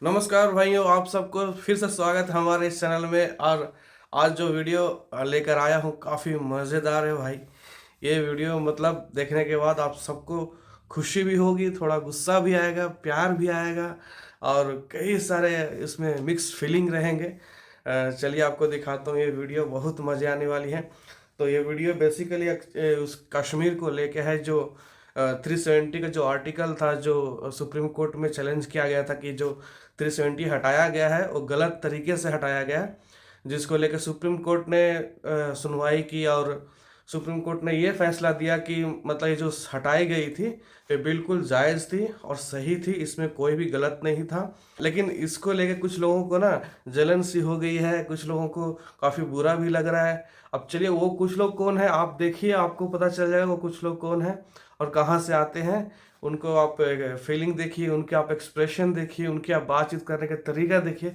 नमस्कार भाइयों, आप सबको फिर से स्वागत है हमारे इस चैनल में। और आज जो वीडियो लेकर आया हूँ काफ़ी मज़ेदार है भाई। ये वीडियो मतलब देखने के बाद आप सबको खुशी भी होगी, थोड़ा गुस्सा भी आएगा, प्यार भी आएगा और कई सारे इसमें मिक्स फीलिंग रहेंगे। चलिए आपको दिखाता हूँ, ये वीडियो बहुत मज़े आने वाली है। तो ये वीडियो बेसिकली उस कश्मीर को लेके है जो 370 का जो आर्टिकल था, जो सुप्रीम कोर्ट में चैलेंज किया गया था कि जो 370 हटाया गया है वो गलत तरीके से हटाया गया है, जिसको लेकर सुप्रीम कोर्ट ने सुनवाई की और सुप्रीम कोर्ट ने ये फैसला दिया कि मतलब ये जो हटाई गई थी ये बिल्कुल जायज़ थी और सही थी, इसमें कोई भी गलत नहीं था। लेकिन इसको लेके कुछ लोगों को ना जलन सी हो गई है, कुछ लोगों को काफ़ी बुरा भी लग रहा है। अब चलिए वो कुछ लोग कौन है आप देखिए, आपको पता चल जाएगा वो कुछ लोग कौन है और कहाँ से आते हैं। उनको आप फीलिंग देखिए, उनके आप एक्सप्रेशन देखिए, उनके आप बातचीत करने का तरीका देखिए।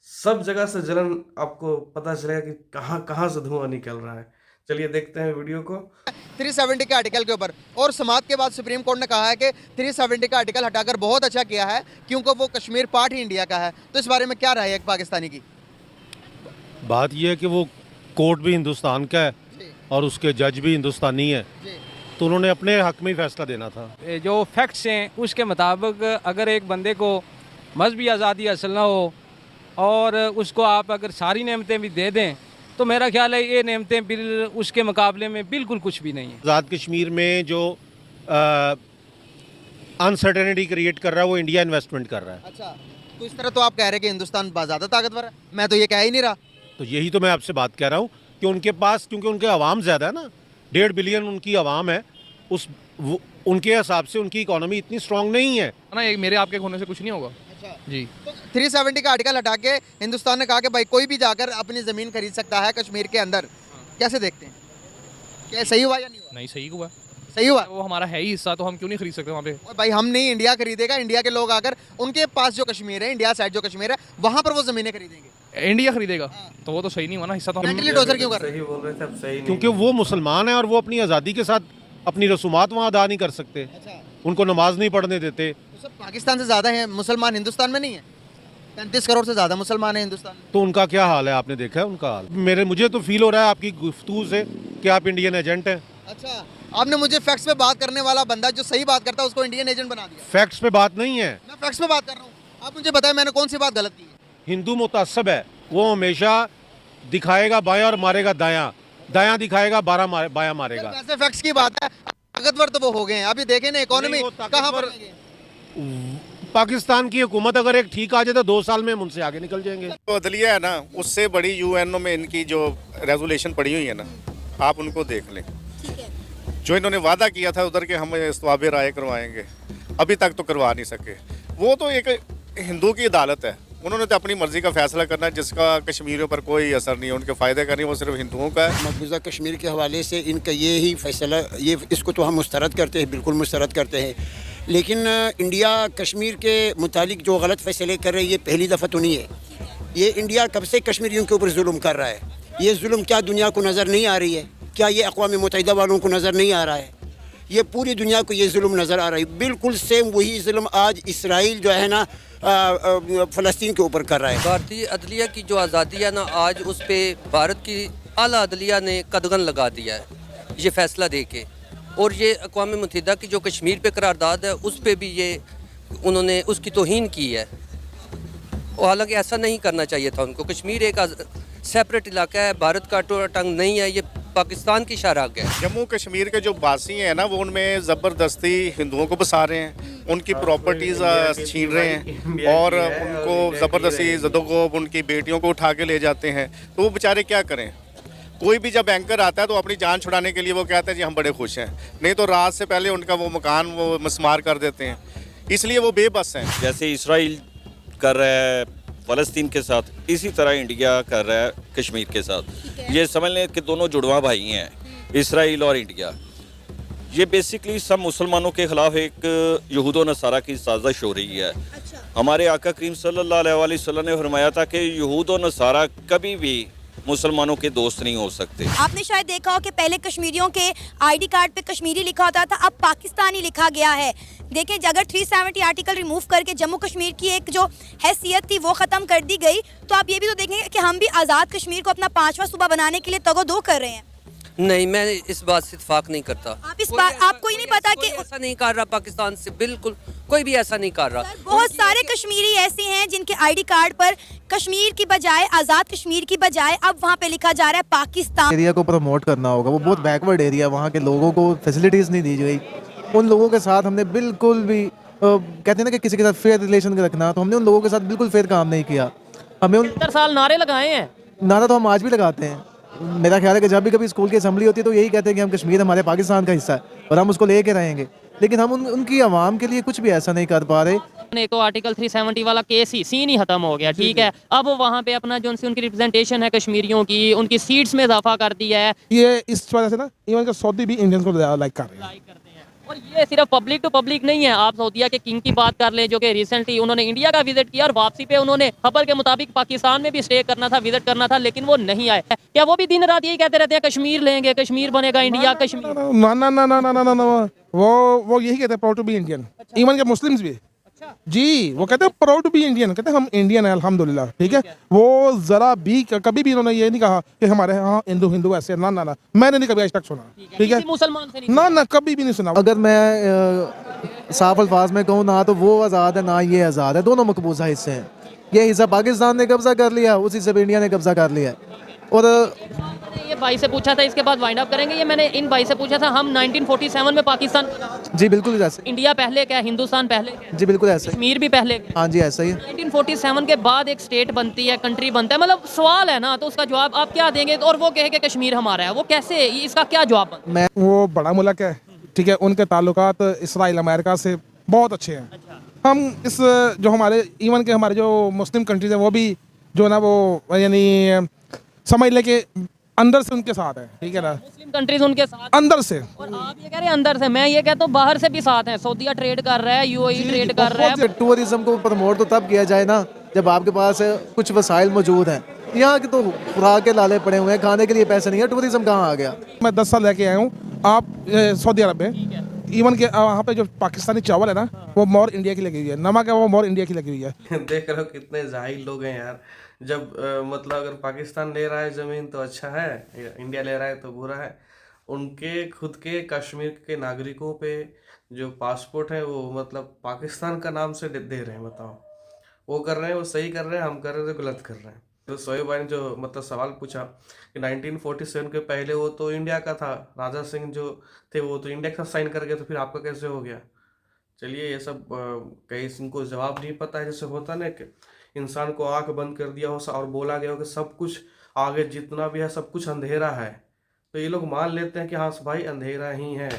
सब जगह से जलन आपको पता चलेगा कि कहाँ कहाँ से धुआं निकल रहा है। चलिए देखते हैं वीडियो को। 370 के आर्टिकल के ऊपर और समाप्त के बाद सुप्रीम कोर्ट ने कहा है कि 370 का आर्टिकल हटाकर बहुत अच्छा किया है क्योंकि वो कश्मीर पार्ट ही इंडिया का है। तो इस बारे में क्या राय है एक पाकिस्तानी की? बात यह है कि वो कोर्ट भी हिंदुस्तान का है जी, और उसके जज भी हिंदुस्तानी है, जी, तो उन्होंने अपने हक में ही फैसला देना था। जो फैक्ट्स हैं उसके मुताबिक अगर एक बंदे को मजहबी आज़ादी हासिल ना हो और उसको आप अगर सारी नेमतें भी दे दें तो मेरा ख्याल है ये नेमतें बिल उसके मुकाबले में बिल्कुल कुछ भी नहीं है। आज़ाद कश्मीर में जो अनसर्टेनिटी क्रिएट कर रहा है वो इंडिया इन्वेस्टमेंट कर रहा है। अच्छा, तो इस तरह तो आप कह रहे हैं कि हिंदुस्तान ज़्यादा ताकतवर है। मैं तो ये कह ही नहीं रहा। तो यही तो मैं आपसे बात कह रहा हूँ कि उनके पास, क्योंकि उनके आवाम ज़्यादा है ना, 1.5 बिलियन उनकी आवाम है, उनके हिसाब से उनकी इकोनॉमी इतनी स्ट्रांग नहीं है ना। एक मेरे आपके होने से कुछ नहीं होगा। अच्छा, जी, तो 370 का आर्टिकल हटा के हिंदुस्तान ने कहा कि भाई कोई भी जाकर अपनी ज़मीन खरीद सकता है कश्मीर के अंदर। कैसे देखते हैं, क्या सही हुआ या नहीं हुआ? नहीं सही हुआ। सही हुआ। वो हमारा है ही हिस्सा, तो हम क्यों नहीं खरीद सकते वहाँ पे? और भाई हम नहीं, इंडिया खरीदेगा। इंडिया के लोग आकर उनके पास जो कश्मीर है, इंडिया साइड जो कश्मीर है, वहां पर वो जमीनें खरीदेंगे। इंडिया खरीदेगा तो वो तो सही नहीं हुआ ना। हिस्सा तो हम मेंटली टॉर्चर क्यों कर रहे सही बोल रहे थे, अब सही नहीं। क्योंकि वो मुसलमान हैं और वो अपनी आज़ादी के साथ अपनी रसूमात वहाँ अदा नहीं कर सकते, हैं? अच्छा, उनको नमाज नहीं पढ़ने देते। तो सब पाकिस्तान से ज्यादा है मुसलमान हिंदुस्तान में नहीं है। 35 करोड़ से ज्यादा मुसलमान है हिंदुस्तान में। तो उनका क्या हाल है, आपने देखा है उनका हाल? मुझे तो फील हो रहा है आपकी गुफ्तगू से कि आप इंडियन एजेंट हैं। अच्छा, आपने मुझे फैक्ट्स पे बात करने वाला बंदा जो सही बात करता है उसको इंडियन एजेंट बना दिया। फैक्ट्स पे बात नहीं है, मैं फैक्ट्स पे बात कर रहा हूँ। आप मुझे बताएं मैंने कौन सी बात गलत की है? हिंदू मुतअस्सब है, वो हमेशा दिखाएगा बायां और मारेगा दायां, दायां दिखाएगा बायां मारेगा। वैसे फैक्ट्स की बात है, ताकतवर तो वो हो गए हैं। अभी देखें ना इकोनॉमी नहीं, वो कहाँ पर। पाकिस्तान की हुकूमत अगर एक ठीक आ जाए तो 2 साल में हम उनसे आगे निकल जाएंगे। जो अदलिया है ना, उससे बड़ी यूएनओ में इनकी जो रेजोल्यूशन पड़ी हुई है ना, आप उनको देख लें। जो इन्होंने वादा किया था उधर के हम इस्ताब राय करवाएंगे, अभी तक तो करवा नहीं सके। वो तो एक हिंदू की अदालत है, उन्होंने तो अपनी मर्जी का फैसला करना है, जिसका कश्मीरियों पर कोई असर नहीं है, उनके फ़ायदे का नहीं, वो सिर्फ हिंदुओं का है। मकबूजा कश्मीर के हवाले से इनका ये ही फैसला, ये इसको तो हम मुस्तरद करते हैं, बिल्कुल मुस्तरद करते हैं। लेकिन इंडिया कश्मीर के मुतालिक जो गलत फैसले कर रही है, ये पहली दफ़ा तो नहीं है। ये इंडिया कब से कश्मीरियों के ऊपर जुल्म कर रहा है। ये जुल्म क्या दुनिया को नज़र नहीं आ रही है? क्या ये अक़वाम मुत्तहिदा वालों को नज़र नहीं आ रहा है? ये पूरी दुनिया को ये जुल्म नज़र आ रहा है। बिल्कुल सेम वही जुल्म आज इसराइल जो है ना फ़लस्तीन के ऊपर कर रहा है। भारतीय अदलिया की जो आज़ादी है ना, आज उस पर भारत की आला अदलिया ने कदगन लगा दिया है ये फ़ैसला दे के। और ये अक़वाम मुत्तहिदा की जो कश्मीर पे करारदाद है उस पर भी ये उन्होंने उसकी तौहीन की है। और हालांकि ऐसा नहीं करना चाहिए था उनको। कश्मीर एक सेपरेट इलाका है, भारत का टंग नहीं है, ये पाकिस्तान की शराग है। जम्मू कश्मीर के जो बासी हैं ना, वो उनमें ज़बरदस्ती हिंदुओं को बसा रहे हैं, उनकी प्रॉपर्टीज़ छीन रहे हैं और उनको ज़बरदस्ती ज़दोगोब उनकी बेटियों को उठा के ले जाते हैं। तो वो बेचारे क्या करें? कोई भी जब एंकर आता है तो अपनी जान छुड़ाने के लिए वो कहते हैं जी हम बड़े खुश हैं, नहीं तो रात से पहले उनका वो मकान वो मस्मार कर देते हैं। इसलिए वो बेबस हैं। जैसे इसराइल कर रहा है फ़लस्तीन के साथ, इसी तरह इंडिया कर रहा है कश्मीर के साथ। ये समझ लें कि दोनों जुड़वा भाई हैं, इसराइल और इंडिया। ये बेसिकली सब मुसलमानों के ख़िलाफ़ एक यहूद व नसारा की साजिश हो रही है। हमारे आका करीम सल्लल्लाहु अलैहि वसल्लम ने फरमाया था कि यहूद व नसारा कभी भी मुसलमानों के दोस्त नहीं हो सकते। आपने शायद देखा हो कि पहले कश्मीरियों के आईडी कार्ड पे कश्मीरी लिखा होता था, अब पाकिस्तानी लिखा गया है। देखिए, अगर 370 आर्टिकल रिमूव करके जम्मू कश्मीर की एक जो हैसियत थी वो ख़त्म कर दी गई, तो आप ये भी तो देखेंगे कि हम भी आज़ाद कश्मीर को अपना 5वां सूबा बनाने के लिए तगो-दो कर रहे हैं। नहीं, मैं इस बात से इत्तेफाक नहीं करता। आप इस बात, आपको ही नहीं पता कि ऐसा नहीं कर रहा पाकिस्तान से, बिल्कुल कोई भी ऐसा नहीं कर रहा। बहुत सारे कश्मीरी ऐसे हैं जिनके आईडी कार्ड पर कश्मीर की बजाय, आज़ाद कश्मीर की बजाय अब वहाँ पे लिखा जा रहा है पाकिस्तान। एरिया को प्रमोट करना होगा, वो बहुत बैकवर्ड एरिया, वहाँ के लोगों को फैसिलिटीज़ नहीं दी गई। उन लोगों के साथ हमने बिल्कुल भी कहते हैं ना कि किसी के साथ फेयर रिलेशन रखना, तो हमने उन लोगों के साथ बिल्कुल फेयर काम नहीं किया। हमें 70 साल नारे लगाए हैं, नारा तो हम आज भी लगाते हैं। मेरा ख्याल है कि जब भी कभी स्कूल की असेंबली होती है तो यही कहते हैं कि हम कश्मीर हमारे पाकिस्तान का हिस्सा है और हम उसको लेके रहेंगे, लेकिन हम उनकी आवाम के लिए कुछ भी ऐसा नहीं कर पा रहे। एक तो आर्टिकल 370 वाला केस ही सीन ही खत्म हो गया, ठीक है। अब वहाँ पे अपना जो उनकी रिप्रेजेंटेशन है कश्मीरियों की, उनकी सीट्स में इजाफा कर दिया है। ये इस वजह से ना इवन के सऊदी भी इंडियंस को लाइक कर रहे हैं। और ये सिर्फ पब्लिक टू पब्लिक नहीं है। आप सऊदीया के किंग की बात कर लें, जो कि रिसेंटली उन्होंने इंडिया का विजिट किया और वापसी पे उन्होंने खबर के मुताबिक पाकिस्तान में भी स्टे करना था, विजिट करना था, लेकिन वो नहीं आए। क्या वो भी दिन रात यही कहते रहते हैं कश्मीर लेंगे, कश्मीर बनेगा इंडिया, कश्मीर? ना ना ना ना ना ना ना, वो यही कहते हैं proud to be Indian. Even के मुस्लिम्स भी जी वो कहते हैं प्राउड टू बी इंडियन, कहते हैं हम इंडियन है अल्हम्दुलिल्लाह, ठीक है। वो जरा भी कभी भी उन्होंने ये नहीं कहा कि हमारे यहाँ हिंदू ऐसे, ना ना ना, मैंने नहीं कभी आज तक सुना, ठीक है। मुसलमान से ना ना कभी भी नहीं सुना। अगर मैं साफ अल्फाज में कहूँ, ना तो वो आज़ाद है ना ये आज़ाद है, दोनों मकबूजा हिस्से हैं। ये हिस्सा पाकिस्तान ने कब्जा कर लिया, उस हिस्से पे इंडिया ने कब्जा कर लिया। और ये भाई से पूछा था, इसके बाद वाइंड अप करेंगे। ये मैंने इन भाई से पूछा था, हम 1947 में पाकिस्तान, जी बिल्कुल ऐसे, इंडिया पहले क्या, हिंदुस्तान पहले क्या? जी बिल्कुल ऐसे, कश्मीर भी पहले क्या? हाँ जी ऐसा ही है। 1947 के बाद एक स्टेट बनती है, कंट्री बनता है, मतलब सवाल है ना, तो उसका जवाब आप क्या देंगे? और वो कहे कि कश्मीर हमारा है, वो कैसे, इसका क्या जवाब? वो बड़ा मुल्क है, ठीक है, उनके ताल्लुकात इसराइल अमेरिका से बहुत अच्छे हैं। हम इस जो हमारे इवन के हमारे जो मुस्लिम कंट्रीज हैं वो भी जो ना वो यानी समझ ले के अंदर से उनके साथ है, ठीक है ना। मुस्लिम कंट्रीज उनके साथ अंदर से, और आप ये कह रहे हैं अंदर से, मैं ये कहता हूँ बाहर से भी साथ हैं। सऊदीया ट्रेड कर रहा है, यूएई ट्रेड कर रहा है। टूरिज्म को प्रमोट तो तब किया जाए ना जब आपके पास कुछ वसाइल मौजूद हैं। यहाँ के तो खुराक के लाले पड़े हुए हैं, खाने के लिए पैसे नहीं है, टूरिज्म कहाँ आ गया। मैं 10 साल लेके आया हूँ आप सऊदी अरब में, इवन के वहाँ पे जो पाकिस्तानी चावल है ना वो मोर इंडिया की लगी हुई है, नमक है वो मोर इंडिया की लगी हुई है। देख रहे हो कितने जाहिल लोग हैं यार। जब मतलब अगर पाकिस्तान ले रहा है ज़मीन तो अच्छा है, इंडिया ले रहा है तो बुरा है। उनके खुद के कश्मीर के नागरिकों पे जो पासपोर्ट है वो मतलब पाकिस्तान का नाम से दे रहे हैं। बताओ, वो कर रहे हैं, वो सही कर रहे हैं, हम कर रहे हैं तो गलत कर रहे हैं। तो शोएब भाई ने जो मतलब सवाल पूछा कि 1947 के पहले वो तो इंडिया का था, राजा सिंह जो थे वो तो इंडिया के साथ साइन कर गए, तो फिर आपका कैसे हो गया? चलिए, ये सब कहीं इनको जवाब नहीं पता है। जैसे होता ना कि इंसान को आंख बंद कर दिया हो और बोला गया हो कि सब कुछ आगे जितना भी है सब कुछ अंधेरा है, तो ये लोग मान लेते हैं कि हाँ भाई अंधेरा ही है।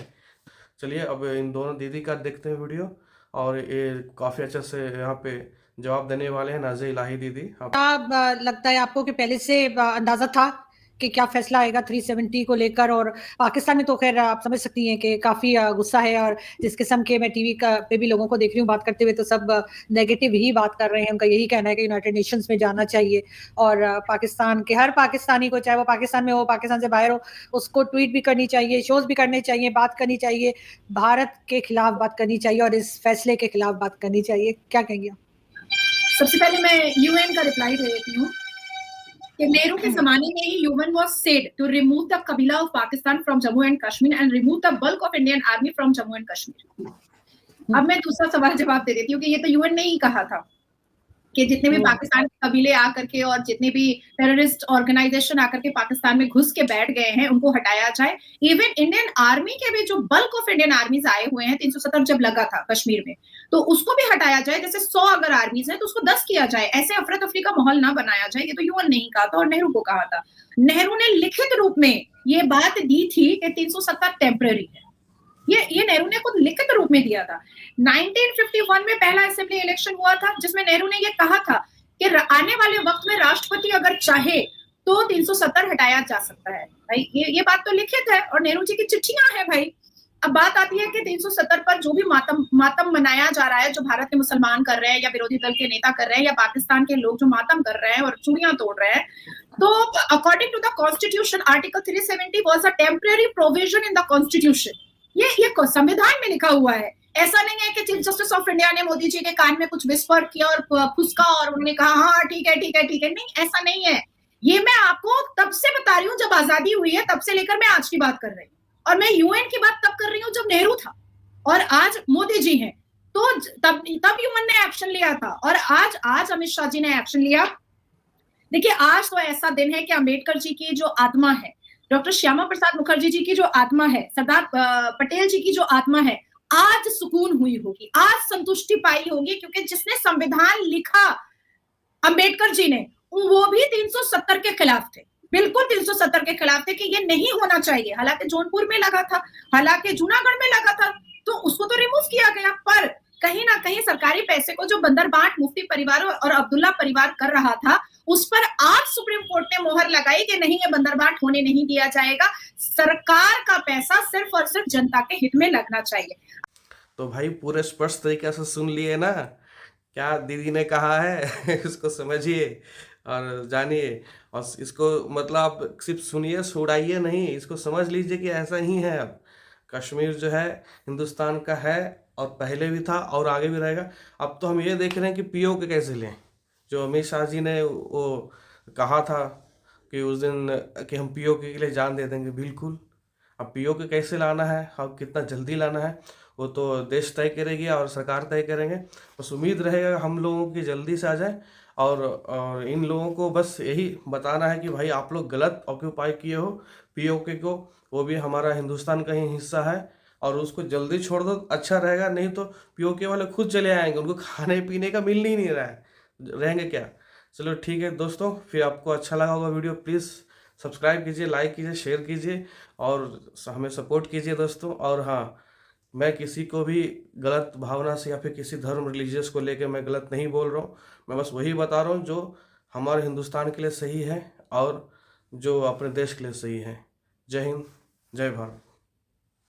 चलिए, अब इन दोनों दीदी का देखते हैं वीडियो, और ये काफ़ी अच्छे से यहाँ पे जवाब देने वाले हैं नाज़े इलाही दीदी। क्या लगता है आपको कि पहले से अंदाजा था कि क्या फैसला आएगा 370 को लेकर? और पाकिस्तान में तो खैर आप समझ सकती हैं कि काफ़ी गुस्सा है, और जिस किस्म के मैं टीवी पे भी लोगों को देख रही हूँ बात करते हुए, तो सब नेगेटिव ही बात कर रहे हैं। उनका यही कहना है कि यूनाइटेड नेशंस में जाना चाहिए, और पाकिस्तान के हर पाकिस्तानी को, चाहे वो पाकिस्तान में हो पाकिस्तान से बाहर हो, उसको ट्वीट भी करनी चाहिए, शोज भी करने चाहिए, बात करनी चाहिए, भारत के खिलाफ बात करनी चाहिए और इस फैसले के खिलाफ बात करनी चाहिए। क्या कहेंगे? सबसे पहले मैं यूएन का रिप्लाई दे देती हूँ कि नेहरू के जमाने में ही UN was said to remove the कबीला of Pakistan from Jammu and Kashmir and remove the bulk of Indian army from Jammu and Kashmir. अब मैं दूसरा सवाल जवाब दे देती हूँ कि ये तो यूएन ने ही कहा था कि जितने भी पाकिस्तान के कबीले आकर के और जितने भी टेररिस्ट ऑर्गेनाइजेशन आकर के पाकिस्तान में घुस के बैठ गए हैं उनको हटाया जाए। इवन इंडियन आर्मी के भी जो बल्क ऑफ इंडियन आर्मीज आए हुए हैं 370 जब लगा था कश्मीर में, तो उसको भी हटाया जाए। जैसे 100 अगर आर्मीज है तो उसको 10 किया जाए, ऐसे अफरा तफरी का माहौल ना बनाया जाए। ये तो यूएन नहीं कहा था और नेहरू को कहा था। नेहरू ने लिखित रूप में ये बात दी थी कि 370 टेम्पररी है। ये नेहरू ने खुद लिखित रूप में दिया था। 1951 में पहला असेंबली इलेक्शन हुआ था जिसमें नेहरू ने ये कहा था कि आने वाले वक्त में राष्ट्रपति अगर चाहे तो 370 हटाया जा सकता है। भाई ये बात तो लिखित है और नेहरू जी की चिट्ठियां हैं भाई। अब बात आती है कि 370 पर जो भी मातम मनाया जा रहा है, जो भारत के मुसलमान कर रहे हैं या विरोधी दल के नेता कर रहे हैं या पाकिस्तान के लोग जो मातम कर रहे हैं और चूड़ियां तोड़ रहे हैं, तो according to the constitution article 370 was a temporary provision in the constitution. ये संविधान में लिखा हुआ है। ऐसा नहीं है कि चीफ जस्टिस ऑफ इंडिया ने मोदी जी के कान में कुछ विस्पर किया और फुसका और उन्होंने कहा हाँ ठीक है ठीक है ठीक है। नहीं, ऐसा नहीं है। ये मैं आपको तब से बता रही हूँ जब आजादी हुई है, तब से लेकर मैं आज की बात कर रही हूँ। और मैं यूएन की बात तब कर रही हूँ जब नेहरू था और आज मोदी जी हैं। तो तब यूएन ने एक्शन लिया था और आज अमित शाह जी ने एक्शन लिया। देखिए, आज तो ऐसा दिन है कि अंबेडकर जी की जो आत्मा है, डॉक्टर श्यामा प्रसाद मुखर्जी जी की जो आत्मा है, सरदार पटेल जी की जो आत्मा है, आज सुकून हुई होगी, आज संतुष्टि पाई होगी, क्योंकि जिसने संविधान लिखा अंबेडकर जी ने, वो भी 370 के खिलाफ थे, बिल्कुल 370 के खिलाफ थे कि ये नहीं होना चाहिए। हालांकि जौनपुर में लगा था, हालांकि जूनागढ़ में लगा था, तो उसको तो रिमूव किया गया। पर कहीं ना कहीं सरकारी पैसे को जो बंदरबाट मुफ्ती परिवार और अब्दुल्ला परिवार कर रहा था, उस पर आज सुप्रीम कोर्ट ने मोहर लगाई कि नहीं, ये बंदरबाट होने नहीं दिया जाएगा। सरकार का पैसा सिर्फ और सिर्फ जनता के हित में लगना चाहिए। तो भाई पूरे स्पष्ट तरीके से सुन लिए ना क्या दीदी ने कहा है। इसको समझिए और जानिए, और इसको मतलब आप सिर्फ सुनिए, सुड़ाइए नहीं, इसको समझ लीजिए कि ऐसा ही है। अब कश्मीर जो है हिंदुस्तान का है और पहले भी था और आगे भी रहेगा। अब तो हम ये देख रहे हैं कि पीओके कैसे लें। जो अमित शाह जी ने वो कहा था कि उस दिन कि हम पीओके के लिए जान दे देंगे, बिल्कुल। अब पीओके कैसे लाना है और कितना जल्दी लाना है वो तो देश तय करेगी और सरकार तय करेंगे। बस उम्मीद रहेगा हम लोगों की जल्दी से आ जाए और इन लोगों को बस यही बताना है कि भाई आप लोग गलत ऑक्यूपाई किए हो पीओके को, वो भी हमारा हिंदुस्तान का ही हिस्सा है और उसको जल्दी छोड़ दो, अच्छा रहेगा। नहीं तो पीओके वाले खुद चले आएंगे, उनको खाने पीने का मिल ही नहीं रहा है, रहेंगे क्या। चलो ठीक है दोस्तों, फिर आपको अच्छा लगा होगा वीडियो, प्लीज़ सब्सक्राइब कीजिए, लाइक कीजिए, शेयर कीजिए और हमें सपोर्ट कीजिए दोस्तों। और हाँ, मैं किसी को भी गलत भावना से या फिर किसी धर्म रिलीजियस को लेकर मैं गलत नहीं बोल रहा हूँ। मैं बस वही बता रहा हूँ जो हमारे हिंदुस्तान के लिए सही है और जो अपने देश के लिए सही है। जय हिंद, जय भारत।